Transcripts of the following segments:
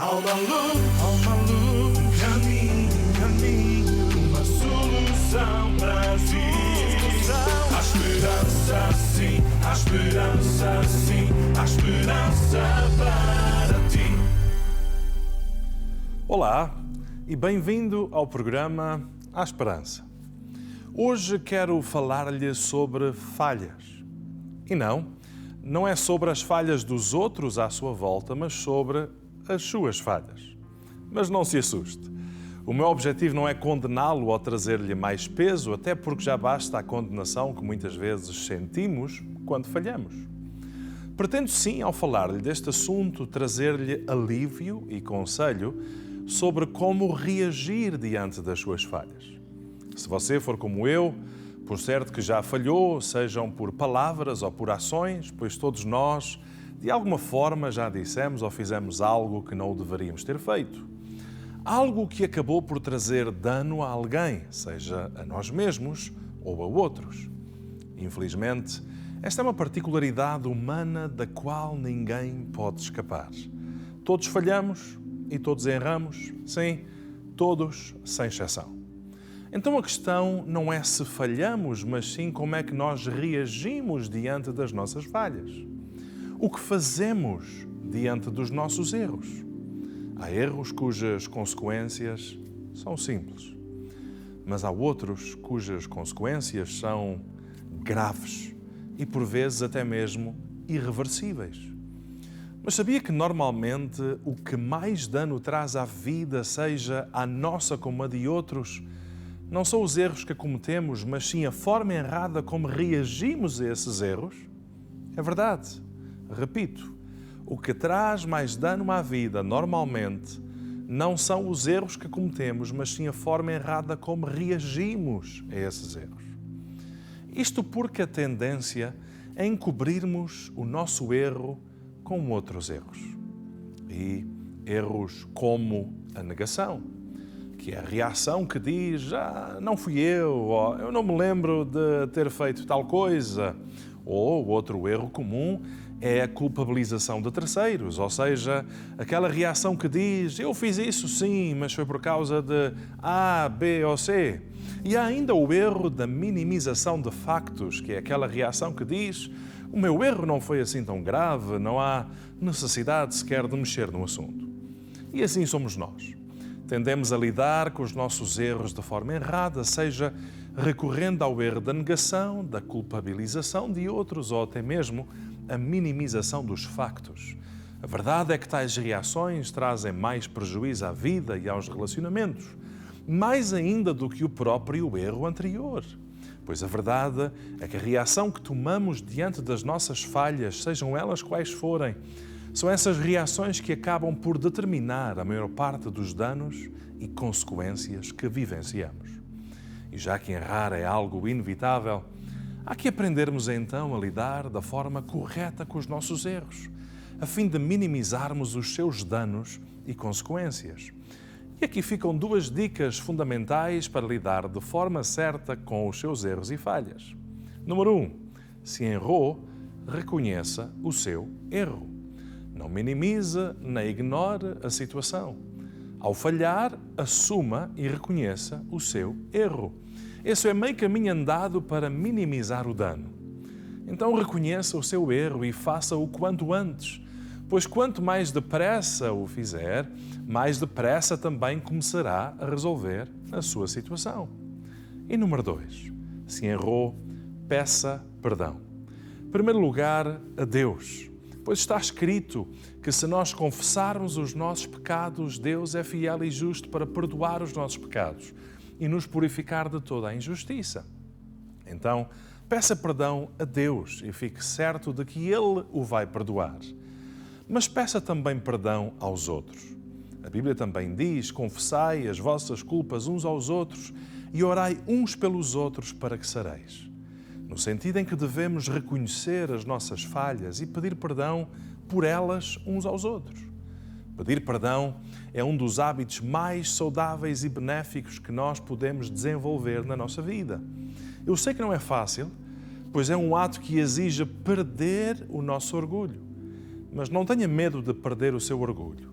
Há uma luz, um caminho, uma solução para ti. Há esperança sim, há esperança sim, há esperança para ti. Olá e bem-vindo ao programa Há Esperança. Hoje quero falar-lhe sobre falhas. E não é sobre as falhas dos outros à sua volta, mas sobre as suas falhas. Mas não se assuste. O meu objetivo não é condená-lo ou trazer-lhe mais peso, até porque já basta a condenação que muitas vezes sentimos quando falhamos. Pretendo sim, ao falar-lhe deste assunto, trazer-lhe alívio e conselho sobre como reagir diante das suas falhas. Se você for como eu, por certo que já falhou, sejam por palavras ou por ações, pois todos nós, de alguma forma, já dissemos ou fizemos algo que não deveríamos ter feito. Algo que acabou por trazer dano a alguém, seja a nós mesmos ou a outros. Infelizmente, esta é uma particularidade humana da qual ninguém pode escapar. Todos falhamos e todos erramos, sim, todos sem exceção. Então a questão não é se falhamos, mas sim como é que nós reagimos diante das nossas falhas. O que fazemos diante dos nossos erros? Há erros cujas consequências são simples, mas há outros cujas consequências são graves e por vezes até mesmo irreversíveis. Mas sabia que normalmente o que mais dano traz à vida, seja à nossa como a de outros, não são os erros que cometemos, mas sim a forma errada como reagimos a esses erros? É verdade. Repito, o que traz mais dano à vida, normalmente, não são os erros que cometemos, mas sim a forma errada como reagimos a esses erros. Isto porque a tendência é encobrirmos o nosso erro com outros erros. E erros como a negação, que é a reação que diz, não fui eu, ou eu não me lembro de ter feito tal coisa. Ou outro erro comum é a culpabilização de terceiros, ou seja, aquela reação que diz, eu fiz isso sim, mas foi por causa de A, B ou C. E há ainda o erro da minimização de factos, que é aquela reação que diz, o meu erro não foi assim tão grave, não há necessidade sequer de mexer no assunto. E assim somos nós. Tendemos a lidar com os nossos erros de forma errada, seja recorrendo ao erro da negação, da culpabilização de outros ou até mesmo a minimização dos factos. A verdade é que tais reações trazem mais prejuízo à vida e aos relacionamentos, mais ainda do que o próprio erro anterior. Pois a verdade é que a reação que tomamos diante das nossas falhas, sejam elas quais forem, são essas reações que acabam por determinar a maior parte dos danos e consequências que vivenciamos. E já que errar é algo inevitável, há que aprendermos então a lidar da forma correta com os nossos erros, a fim de minimizarmos os seus danos e consequências. E aqui ficam duas dicas fundamentais para lidar de forma certa com os seus erros e falhas. Número 1. Se errou, reconheça o seu erro. Não minimize nem ignore a situação. Ao falhar, assuma e reconheça o seu erro. Esse é meio caminho andado para minimizar o dano. Então reconheça o seu erro e faça-o quanto antes, pois quanto mais depressa o fizer, mais depressa também começará a resolver a sua situação. E número 2, se errou, peça perdão. Em primeiro lugar, a Deus, pois está escrito que se nós confessarmos os nossos pecados, Deus é fiel e justo para perdoar os nossos pecados e nos purificar de toda a injustiça. Então, peça perdão a Deus e fique certo de que Ele o vai perdoar. Mas peça também perdão aos outros. A Bíblia também diz, confessai as vossas culpas uns aos outros e orai uns pelos outros para que sareis. No sentido em que devemos reconhecer as nossas falhas e pedir perdão por elas uns aos outros. Pedir perdão é um dos hábitos mais saudáveis e benéficos que nós podemos desenvolver na nossa vida. Eu sei que não é fácil, pois é um ato que exige perder o nosso orgulho. Mas não tenha medo de perder o seu orgulho.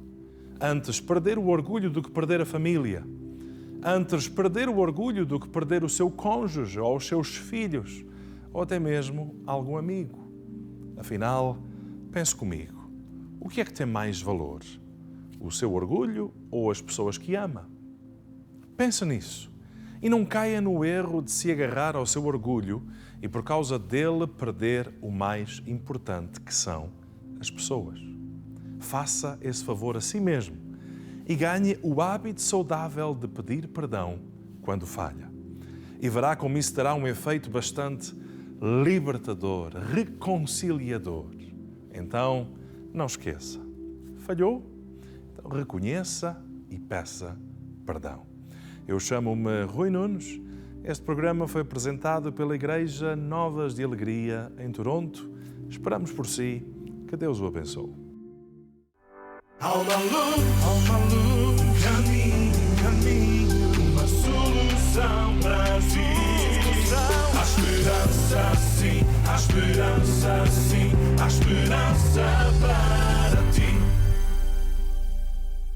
Antes perder o orgulho do que perder a família. Antes perder o orgulho do que perder o seu cônjuge ou os seus filhos, ou até mesmo algum amigo. Afinal, pense comigo, o que é que tem mais valor? O seu orgulho ou as pessoas que ama? Pense nisso e não caia no erro de se agarrar ao seu orgulho e por causa dele perder o mais importante que são as pessoas. Faça esse favor a si mesmo e ganhe o hábito saudável de pedir perdão quando falha. E verá como isso terá um efeito bastante libertador, reconciliador. Então, não esqueça. Falhou? Então reconheça e peça perdão. Eu chamo-me Rui Nunes. Este programa foi apresentado pela Igreja Novas de Alegria em Toronto. Esperamos por si. Que Deus o abençoe. Há uma luz, caminho, uma solução para ti. Há esperança sim, há esperança sim, há esperança para